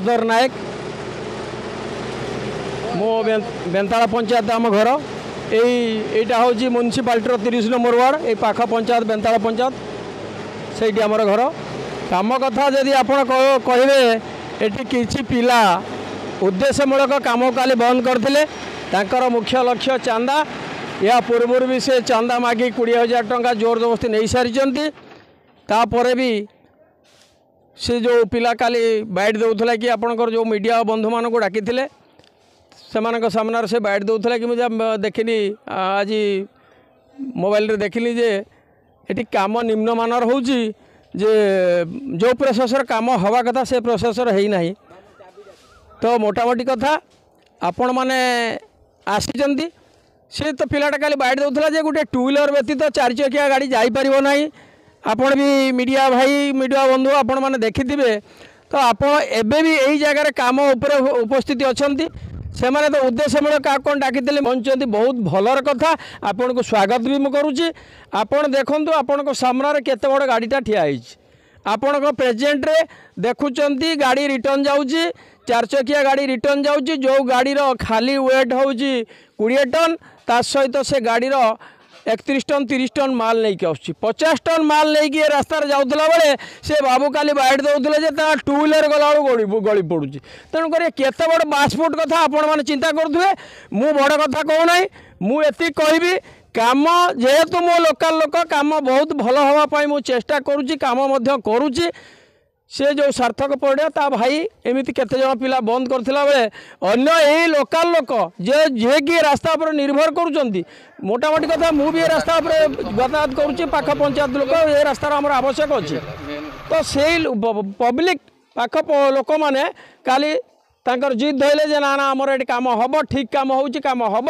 धर नायक मो बेंताला पंचायत आम घर यहीटा हूँ म्यूनिसिपालिटी 30 नंबर वार्ड ये पाख पंचायत बेंताला पंचायत से आमर घर काम कथा जदि आप कहे ये किसी पिला उद्देश्यमूलक काम काली बंद करते मुख्य लक्ष्य चांदा या पूर्व भी से चांदा मागी 20,000 टंका जोर जबरदस्ती नहीं सारी तापर भी से जो पिला काली बैट दौला कि आपंकर जो मीडिया बंधु मान को डाकी से सामने से बैट दौला कि मुझे देखनी आज मोबाइल रे देखली जे ये काम निम्नमानर हो जो प्रोसेसर काम हवा कथा से प्रोसेसर है ना तो मोटामोटी कथा आपण मैंने आसी सी तो पिलाटा काली बैट दौला जे गोटे 2 व्हीलर व्यतीत 4 चकिया गाड़ी जापर ना आपण भी मीडिया भाई मीडिया बंधु आपण मैंने देखिथे तो आपण एबे भी यही जगह काम उपस्थित अच्छा से माने तो उद्देश्यमूलक कौन डाकी पहुँचती बहुत भलर कथा आपन को स्वागत भी मुझे करुँची आपण देखु आपण को सामने केते बड़ गाड़ीटा ठिया आपण को प्रेजेंट रे देखुंत गाड़ी रिटर्न जाऊँगी 4 चकिया गाड़ी रिटर्न जाऊँगी जो गाड़ी खाली वेट हूँ 20 टन ता सहित से गाड़ी 31 टन 30 टन माल नहीं आस 50 टन माल नहीं रास्तार जाऊला बेले से बाबू काली बैठ दौले 2 व्हीलर गला गली पड़ुची तेणुक केते बड़ पासपोर्ट कथा आपण मैंने चिंता करुए मु बड़ कथा कहूना मुझे कहबी काम जेहेतु मो लोकल लोक काम बहुत भल हाँपाई मु चेष्टा करुँची काम करुँची से जो सार्थक पड़े ता भाई एमती केते जन पिला बंद करथिला बेले अन्य यही लोकल लोक जे कि रास्ता पर निर्भर करुँच मोटामोटी कथा मु भी रास्ता पर यातायात करुँची पाख पंचायत लोक ये रास्तार आमर आवश्यक अच्छी तो से पब्लिक पाख लोक मैंने काली तांकर जिद धैले जे ना ना आमर ये काम हम ठीक काम हम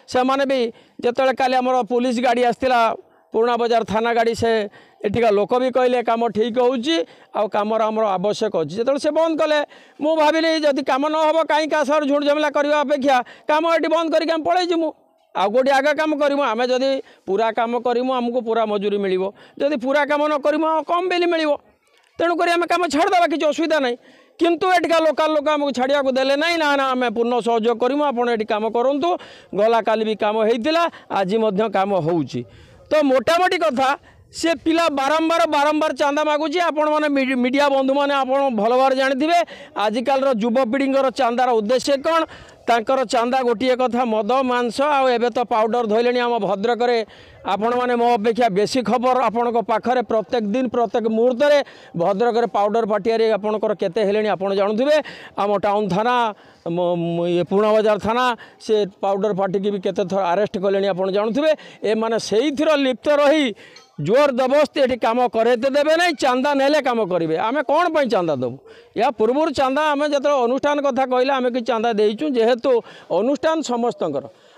से माने भी जिते काली आमर पुलिस गाड़ी आसला पुराना बजार थाना गाड़ी से एटिका लोक भी कहले काम ठीक हो कामर आमर आवश्यक अच्छी जो से बंद कले मु भाविली जदि काम न हम कहीं का सर झुट झमेला करने अपेक्षा काम ये बंद करके पलि जीमु आउ गोटे आगे कम करूँ आम जदि पूरा काम करूँ आमको पूरा मजूरी मिल जदि पूरा काम न करूँ कम बिल मिल तेणुक आम कम छाड़देवा किसी असुविधा नहीं किंतु एटिका लोकल लोक आमको छाड़िया देले नहीं ना ना आम पूर्ण सहयोग करूँ आपड़ काम करूँ गला काली भी काम होता आज काम हो तो मोटामोटी कथा से पिला बारंबार चांदा मागुची आपण माने मीडिया बंधु माने आपण भल भाव जानिथिबे आजिकल युवपीढ़ी चांदार उद्देश्य कौन तांकर चांदा गोटे कथा मद मांस आबे तो पाउडर धोले आम भद्रक आपण माने मो अपेक्षा बेसी खबर आपण पाखरे प्रत्येक दिन प्रत्येक मुहूर्त में भद्रक पाउडर पाटिया आपणकर केते हेलेनी आपण जानुथिबे आम टाउन थाना ये पुराना बजार थाना से पाउडर पार्टी की भी केते थर अरेस्ट कले आपण जानुथिबे ए माने सेही थर लिप्त रही जोर जबरदस्ती ये कम करते देवे नहीं चांदा नेले कम करेंगे आम कौन पर चांदा देवु या पूर्व चांदा आम जो अनुष्ठान कथा कहले आम कि चांदा देचु जेहेतु अनुष्ठान समस्त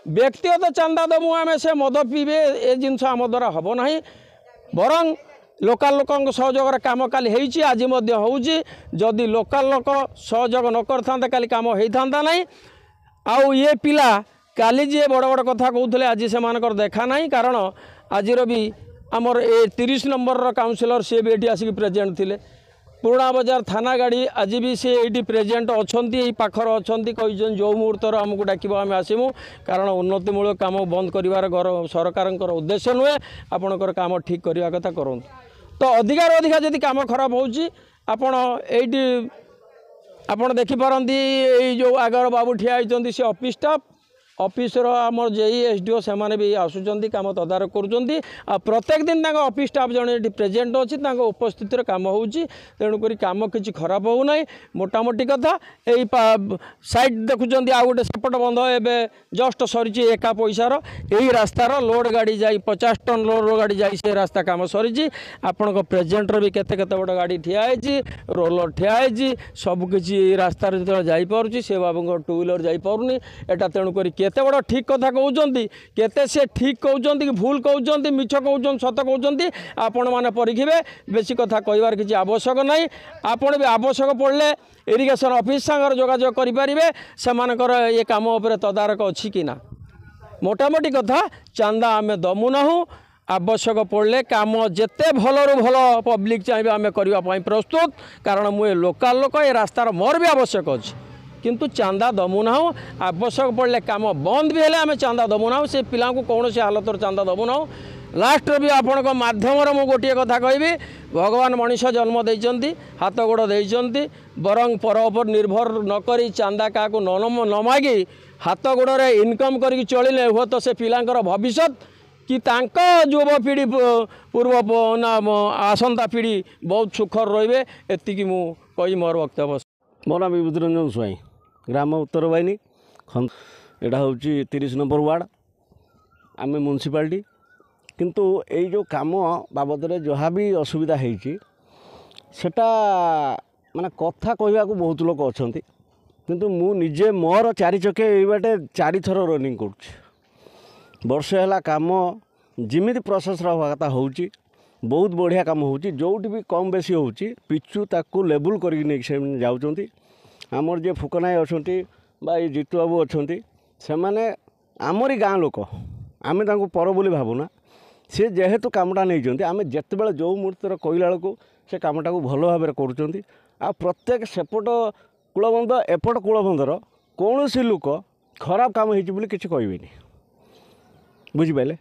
व्यक्तिगत चांदा देवु आम से मद पीबे ए जिनस आम द्वारा हम ना बरं लोकल लोक सहयोग कम काली होती आज जदि लोकल लोक सहयोग न करता काली कम होता नहीं आउ ये पिला काली जी बड़ बड़ कथा कहते आज से देखा ना कारण आज भी आमर ए 30 नंबर काउंसिलर सी भी ये आसिक प्रेजेंट थिले पुराना बजार थाना गाड़ी आज भी सी ये प्रेजेंट अच्छा पाखर अच्छा कही जो मुहूर्त आमको डाक आम आसमु कारण उन्नतिमूलक काम बंद कर सरकार उद्देश्य नुहे आपणकर काम ठीक करने कथा करूँ तो अधिकार अधिका जदि काम खराब होटी आपड़ देखिपारती जो आगर बाबू ठिया होती सी ऑफिस स्टाफ ऑफिसर आमर जेई एसडीओ से माने भी आसुचंती काम तदारक करुचंती आ प्रत्येक दिन तांको ऑफिस स्टाफ जने प्रेजेंट अच्छी उपस्थित काम होउची तेणुक काम किसी खराब हो ना मोटामोटी कथा यही साइड देखुंत आ गए सेपट बंध ए जस्ट सरी एका पैसार यही रास्तार लोड गाड़ी जा 50 टन लोड गाड़ी जा से रास्ता काम सरी आपण प्रेजेंटर भी केते केते बड़ गाड़ी ठिया रोलर ठिया सबकि रास्तार जो जापी से बाबू 2 व्हीलर जापी एटा तेणुक केते बड़ ठीक कथा कहते केते से ठीक कहते कि भूल कहते मिछ कहते सत कहते आपण मैंने परीक्षे बेसी कथा कहबार किसी आवश्यक नहीं आपण भी आवश्यक पड़े इरिगेशन ऑफिस सागर जोगाजोग करेंगे से ये कम उपर तदारक अच्छी कि ना मोटामोटी कथा चांदा आम दमु ना आवश्यक पड़े काम जिते भलर भल पब्लिक चाहिए आम करने प्रस्तुत कारण मुझे लोकल लोक ये रास्तार मोर भी आवश्यक अच्छे किंतु चांदा दमु ना आवश्यक पड़े काम बंद भी है आम चांदा दमु ना से पिला कौन से हालत चांदा दमु ना लास्ट भी आपण मध्यम मु गोटे कथा कहि भगवान मनीष जन्म देइचंती हाथ गोड़ देइचंती बरं पर उपर निर्भर नक चांदा क्या न मागी हाथ गोड़े इनकम करके चलिले हुए तो से पिलांकर भविष्य कि तांको युवपीढ़ी पूर्व आसंता पीढ़ी बहुत सुखर रे एति मु कही मोर वक्तव्य। मो नाम विभूति रंजन स्वाई ग्राम उत्तर बाहिनी यहाँ हूँ 30 नंबर वार्ड आम म्यूनिसिपालिटी किंतु ये जो काम बाबद में जहाँ भी असुविधा होती सेटा माने कथा कहवा को बहुत लोग अच्छा किंतु मु निजे मोर 4 चके ये बाटे 4 थर रनिंग कर वर्षे है काम जिमित प्रोसेस हवा कथा हो बहुत बढ़िया काम हो जोटी भी कम बेसी हो पिचु ताकू लेबुल करके जाऊँच आमर जे फुकनाई अच्छा ये जीतू बाबू अच्छा से मैंने आमरी गाँ लोक आम पर बोली भावना सी जेहेतु कामटा नहीं आम जिते बड़े जो मुहूर्त कहला बेलू से कामटा को भल भाव कर प्रत्येक सेपट कूलबंध एपट कूलबंधर कौन सी लोक खराब काम हो किसी कहबेनि बुझिपारे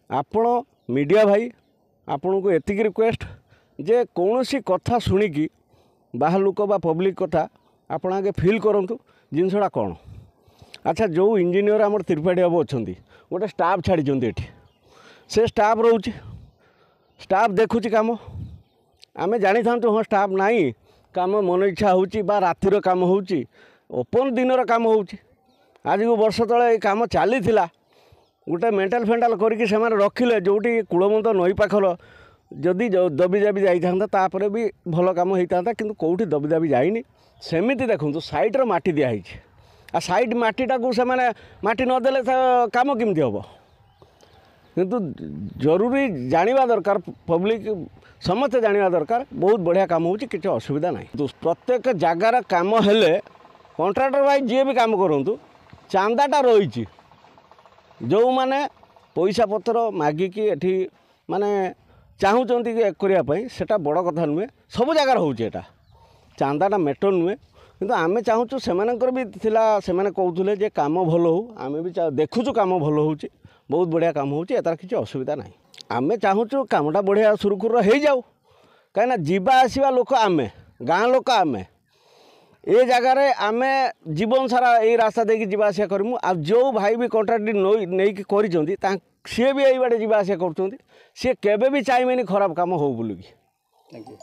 आपण मीडिया भाई आपण को एतिक रिक्वेस्ट जे कौन सी कथा शुणिकी बाहर लोक बा पब्लिक कथा आपण आगे फिल करूँ जिनसटा कौन अच्छा जो इंजीनियर आम त्रिपाठी बाबू अच्छा गोटे स्टाफ छाड़ी से स्टाफ रोचे स्टाफ देखुची काम आम जानी था हाँ स्टाफ नाई काम मन इच्छा हो रातिर काम हो ओपन दिन काम हो आज को वर्ष तले काम चली गोटे मेंटाल फेंटाल करके रखिले जोटी कूलबंध नई पाखर जदि दबी दाबी जाता भी भल काम होता कि कौटी दबी दाबी जाइनी सेमती देखो साइड्र माटी दिखाई आ साइड माटीटा को माटी नदेले काम केमती हम किंतु जरूरी जानिबा दरकार पब्लिक समस्ते जानिबा दरकार बहुत बढ़िया काम हो कि असुविधा ना तो प्रत्येक जगार काम हेले कंट्राक्टर भाई जी भी काम करूँ चांदाटा रही जो माने पैसा पत्र मागिकी एठी माने चाहूँगी करने सेटा बड़ कथा नुहे सब जगार होटा चांदाटा मेटर नुहे किंतु आमे चाहूँ से भी थिला से कहते जे काम भल हो आमे भी देखुचु काम भल हो बहुत बढ़िया काम हो तार किसी असुविधा ना आमे चाहूँ कामटा बढ़िया सुरखुर हो जाऊ कहीं जीवा आसवा लोक आमे गाँ लोक आमे ये जगार आम जीवन सारा ये रास्ता देकी जीवा आसिया करमु आ जो भाई भी कंट्राक्ट नहीं कर सी भी यही बाटे जीवा आसिया कर सी केबे भी चाहिए खराब काम हो बोलिकी। Thank you.